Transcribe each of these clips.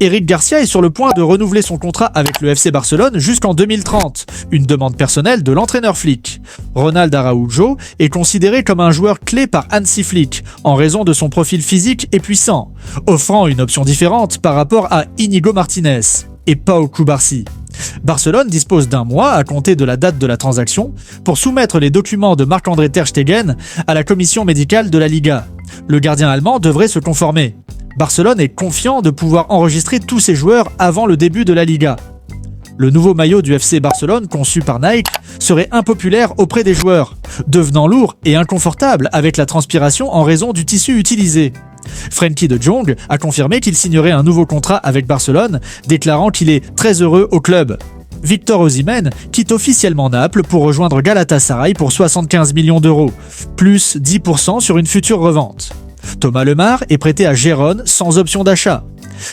Eric Garcia est sur le point de renouveler son contrat avec le FC Barcelone jusqu'en 2030, une demande personnelle de l'entraîneur Flick. Ronald Araujo est considéré comme un joueur clé par Hansi Flick en raison de son profil physique et puissant, offrant une option différente par rapport à Inigo Martinez et Pau Cubarsí. Barcelone dispose d'un mois à compter de la date de la transaction pour soumettre les documents de Marc-André Ter Stegen à la commission médicale de la Liga. Le gardien allemand devrait se conformer. Barcelone est confiant de pouvoir enregistrer tous ses joueurs avant le début de la Liga. Le nouveau maillot du FC Barcelone, conçu par Nike, serait impopulaire auprès des joueurs, devenant lourd et inconfortable avec la transpiration en raison du tissu utilisé. Frenkie de Jong a confirmé qu'il signerait un nouveau contrat avec Barcelone, déclarant qu'il est très heureux au club. Victor Osimhen quitte officiellement Naples pour rejoindre Galatasaray pour 75 millions d'euros, plus 10% sur une future revente. Thomas Lemar est prêté à Gérone sans option d'achat.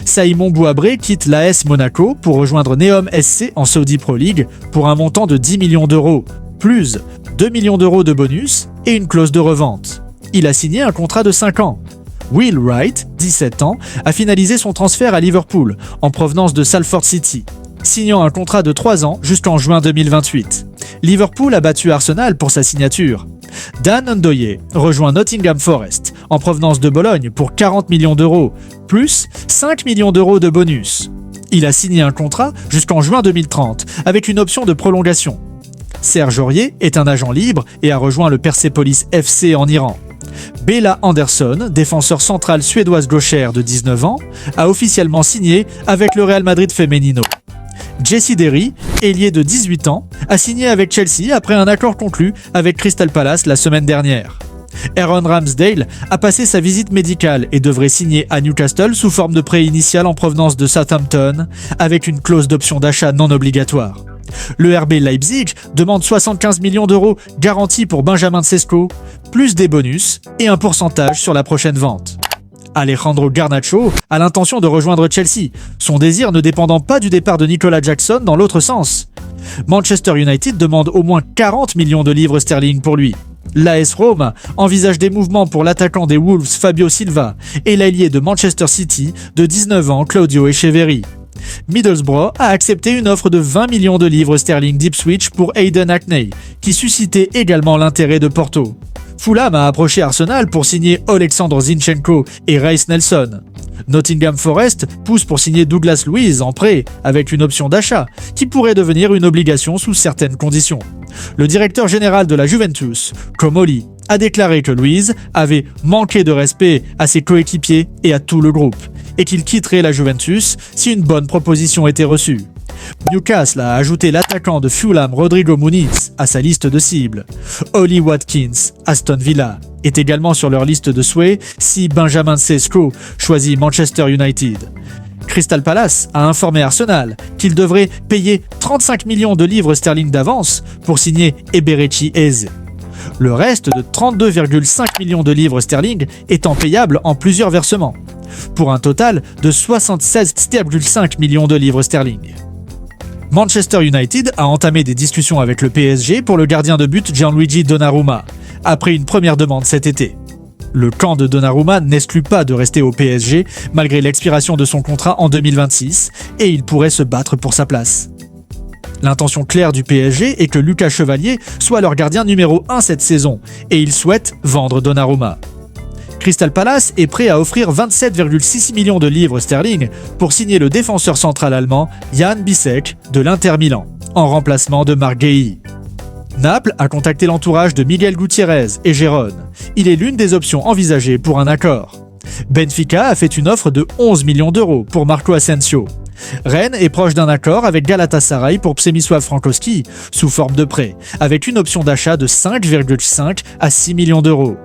Simon Bouabré quitte l'AS Monaco pour rejoindre Neom SC en Saudi Pro League pour un montant de 10 millions d'euros, plus 2 millions d'euros de bonus et une clause de revente. Il a signé un contrat de 5 ans. Will Wright, 17 ans, a finalisé son transfert à Liverpool en provenance de Salford City, signant un contrat de 3 ans jusqu'en juin 2028. Liverpool a battu Arsenal pour sa signature. Dan Ndoye rejoint Nottingham Forest en provenance de Bologne pour 40 millions d'euros, plus 5 millions d'euros de bonus. Il a signé un contrat jusqu'en juin 2030 avec une option de prolongation. Serge Aurier est un agent libre et a rejoint le Persepolis FC en Iran. Bella Andersson, défenseur central suédoise gauchère de 19 ans, a officiellement signé avec le Real Madrid Femenino. Jesse Derry, ailier de 18 ans, a signé avec Chelsea après un accord conclu avec Crystal Palace la semaine dernière. Aaron Ramsdale a passé sa visite médicale et devrait signer à Newcastle sous forme de prêt initial en provenance de Southampton, avec une clause d'option d'achat non obligatoire. Le RB Leipzig demande 75 millions d'euros garantis pour Benjamin Sesko, plus des bonus et un pourcentage sur la prochaine vente. Alejandro Garnacho a l'intention de rejoindre Chelsea, son désir ne dépendant pas du départ de Nicolas Jackson dans l'autre sens. Manchester United demande au moins 40 millions de livres sterling pour lui. L'AS Rome envisage des mouvements pour l'attaquant des Wolves Fabio Silva et l'ailier de Manchester City de 19 ans Claudio Echeverri. Middlesbrough a accepté une offre de 20 millions de livres sterling d'Ipswich pour Aiden Hackney, qui suscitait également l'intérêt de Porto. Fulham a approché Arsenal pour signer Oleksandr Zinchenko et Reiss Nelson. Nottingham Forest pousse pour signer Douglas Luiz en prêt avec une option d'achat qui pourrait devenir une obligation sous certaines conditions. Le directeur général de la Juventus, Comoli, a déclaré que Luiz avait manqué de respect à ses coéquipiers et à tout le groupe et qu'il quitterait la Juventus si une bonne proposition était reçue. Newcastle a ajouté l'attaquant de Fulham Rodrigo Muniz à sa liste de cibles. Ollie Watkins, Aston Villa, est également sur leur liste de souhaits si Benjamin Sesko choisit Manchester United. Crystal Palace a informé Arsenal qu'il devrait payer 35 millions de livres sterling d'avance pour signer Eberechi Eze. Le reste de 32,5 millions de livres sterling étant payable en plusieurs versements, pour un total de 76,5 millions de livres sterling. Manchester United a entamé des discussions avec le PSG pour le gardien de but Gianluigi Donnarumma, après une première demande cet été. Le camp de Donnarumma n'exclut pas de rester au PSG malgré l'expiration de son contrat en 2026 et il pourrait se battre pour sa place. L'intention claire du PSG est que Lucas Chevalier soit leur gardien numéro 1 cette saison et ils souhaitent vendre Donnarumma. Crystal Palace est prêt à offrir 27,6 millions de livres sterling pour signer le défenseur central allemand Jan Bisek de l'Inter Milan, en remplacement de Marc Guehi. Naples a contacté l'entourage de Miguel Gutiérrez et Gérone. Il est l'une des options envisagées pour un accord. Benfica a fait une offre de 11 millions d'euros pour Marco Asensio. Rennes est proche d'un accord avec Galatasaray pour Przemysław Frankowski sous forme de prêt, avec une option d'achat de 5,5 à 6 millions d'euros.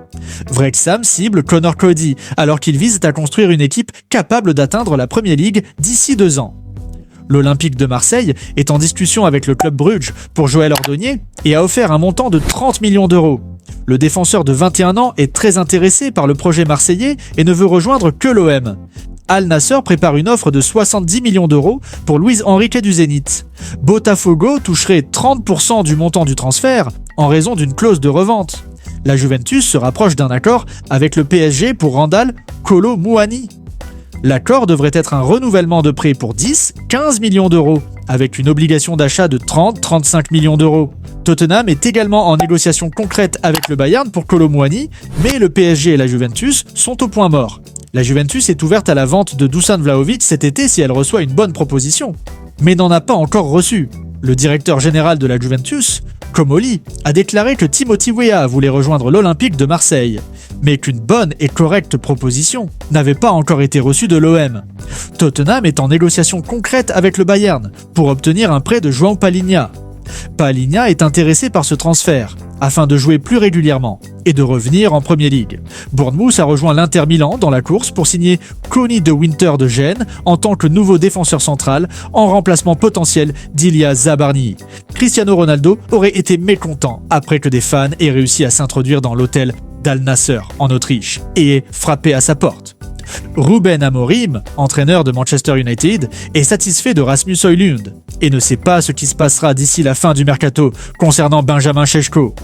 Wrexham cible Connor Cody alors qu'il vise à construire une équipe capable d'atteindre la Premier League d'ici 2 ans. L'Olympique de Marseille est en discussion avec le club Bruges pour Joël Ordonnier et a offert un montant de 30 millions d'euros. Le défenseur de 21 ans est très intéressé par le projet marseillais et ne veut rejoindre que l'OM. Al Nassr prépare une offre de 70 millions d'euros pour Luis Enrique du Zénith. Botafogo toucherait 30% du montant du transfert en raison d'une clause de revente. La Juventus se rapproche d'un accord avec le PSG pour Randal Kolo Muani. L'accord devrait être un renouvellement de prêt pour 10-15 millions d'euros, avec une obligation d'achat de 30-35 millions d'euros. Tottenham est également en négociation concrète avec le Bayern pour Kolo Muani, mais le PSG et la Juventus sont au point mort. La Juventus est ouverte à la vente de Dusan Vlahovic cet été si elle reçoit une bonne proposition, mais n'en a pas encore reçu. Le directeur général de la Juventus, Comoli, a déclaré que Timothy Weah voulait rejoindre l'Olympique de Marseille, mais qu'une bonne et correcte proposition n'avait pas encore été reçue de l'OM. Tottenham est en négociation concrète avec le Bayern pour obtenir un prêt de João Palhinha. Palhinha est intéressé par ce transfert, afin de jouer plus régulièrement et de revenir en Premier League. Bournemouth a rejoint l'Inter Milan dans la course pour signer Conny de Winter de Gênes en tant que nouveau défenseur central en remplacement potentiel d'Ilya Zabarny. Cristiano Ronaldo aurait été mécontent après que des fans aient réussi à s'introduire dans l'hôtel d'Al Nasser en Autriche et aient frappé à sa porte. Ruben Amorim, entraîneur de Manchester United, est satisfait de Rasmus Højlund et ne sait pas ce qui se passera d'ici la fin du mercato concernant Benjamin Šeško.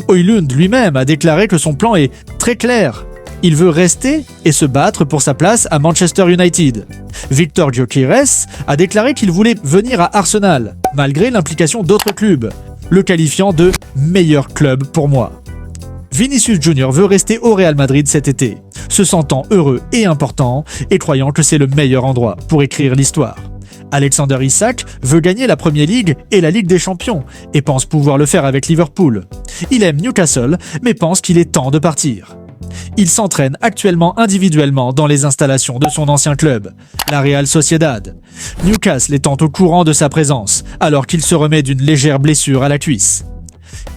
Højlund lui-même a déclaré que son plan est très clair. Il veut rester et se battre pour sa place à Manchester United. Victor Gyökeres a déclaré qu'il voulait venir à Arsenal, malgré l'implication d'autres clubs, le qualifiant de « meilleur club pour moi ». Vinicius Junior veut rester au Real Madrid cet été, se sentant heureux et important et croyant que c'est le meilleur endroit pour écrire l'histoire. Alexander Isak veut gagner la Premier League et la Ligue des Champions et pense pouvoir le faire avec Liverpool. Il aime Newcastle mais pense qu'il est temps de partir. Il s'entraîne actuellement individuellement dans les installations de son ancien club, la Real Sociedad. Newcastle étant au courant de sa présence alors qu'il se remet d'une légère blessure à la cuisse.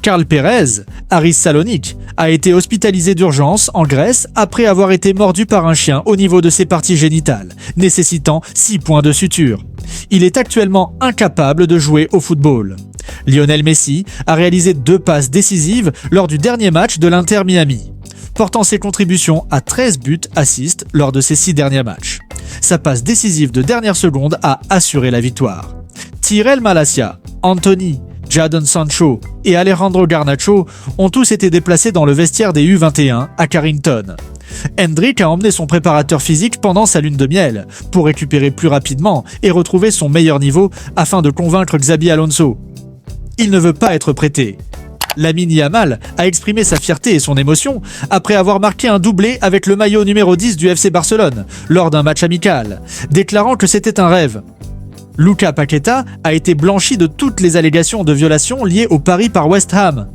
Carl Perez, Aris Salonique, a été hospitalisé d'urgence en Grèce après avoir été mordu par un chien au niveau de ses parties génitales, nécessitant 6 points de suture. Il est actuellement incapable de jouer au football. Lionel Messi a réalisé 2 passes décisives lors du dernier match de l'Inter Miami, portant ses contributions à 13 buts assists lors de ses 6 derniers matchs. Sa passe décisive de dernière seconde a assuré la victoire. Tyrell Malacia, Anthony, Jadon Sancho et Alejandro Garnacho ont tous été déplacés dans le vestiaire des U21 à Carrington. Hendrick a emmené son préparateur physique pendant sa lune de miel pour récupérer plus rapidement et retrouver son meilleur niveau afin de convaincre Xabi Alonso. Il ne veut pas être prêté. Lamine Yamal a exprimé sa fierté et son émotion après avoir marqué un doublé avec le maillot numéro 10 du FC Barcelone lors d'un match amical, déclarant que c'était un rêve. Lucas Paqueta a été blanchi de toutes les allégations de violation liées au pari par West Ham.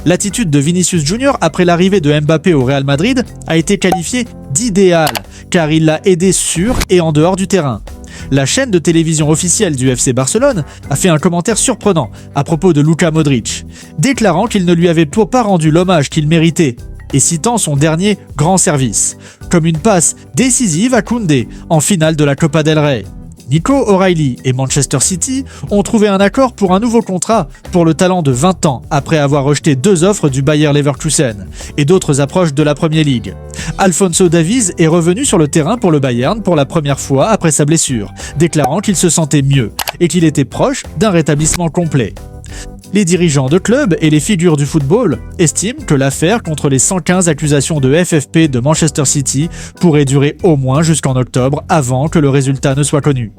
L'attitude de Vinicius Junior après l'arrivée de Mbappé au Real Madrid a été qualifiée d'idéale, car il l'a aidé sur et en dehors du terrain. La chaîne de télévision officielle du FC Barcelone a fait un commentaire surprenant à propos de Luka Modric, déclarant qu'il ne lui avait pas rendu l'hommage qu'il méritait et citant son dernier grand service, comme une passe décisive à Koundé en finale de la Copa del Rey. Nico O'Reilly et Manchester City ont trouvé un accord pour un nouveau contrat pour le talent de 20 ans après avoir rejeté 2 offres du Bayer Leverkusen et d'autres approches de la Premier League. Alphonso Davies est revenu sur le terrain pour le Bayern pour la première fois après sa blessure, déclarant qu'il se sentait mieux et qu'il était proche d'un rétablissement complet. Les dirigeants de clubs et les figures du football estiment que l'affaire contre les 115 accusations de FFP de Manchester City pourrait durer au moins jusqu'en octobre avant que le résultat ne soit connu.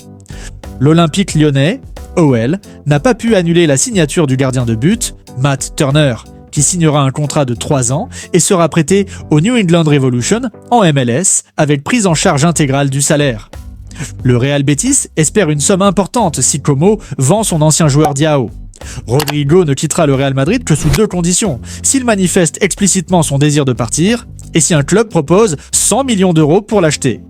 L'Olympique lyonnais, OL, n'a pas pu annuler la signature du gardien de but, Matt Turner, qui signera un contrat de 3 ans et sera prêté au New England Revolution en MLS avec prise en charge intégrale du salaire. Le Real Betis espère une somme importante si Como vend son ancien joueur Diao. Rodrigo ne quittera le Real Madrid que sous 2 conditions, s'il manifeste explicitement son désir de partir et si un club propose 100 millions d'euros pour l'acheter.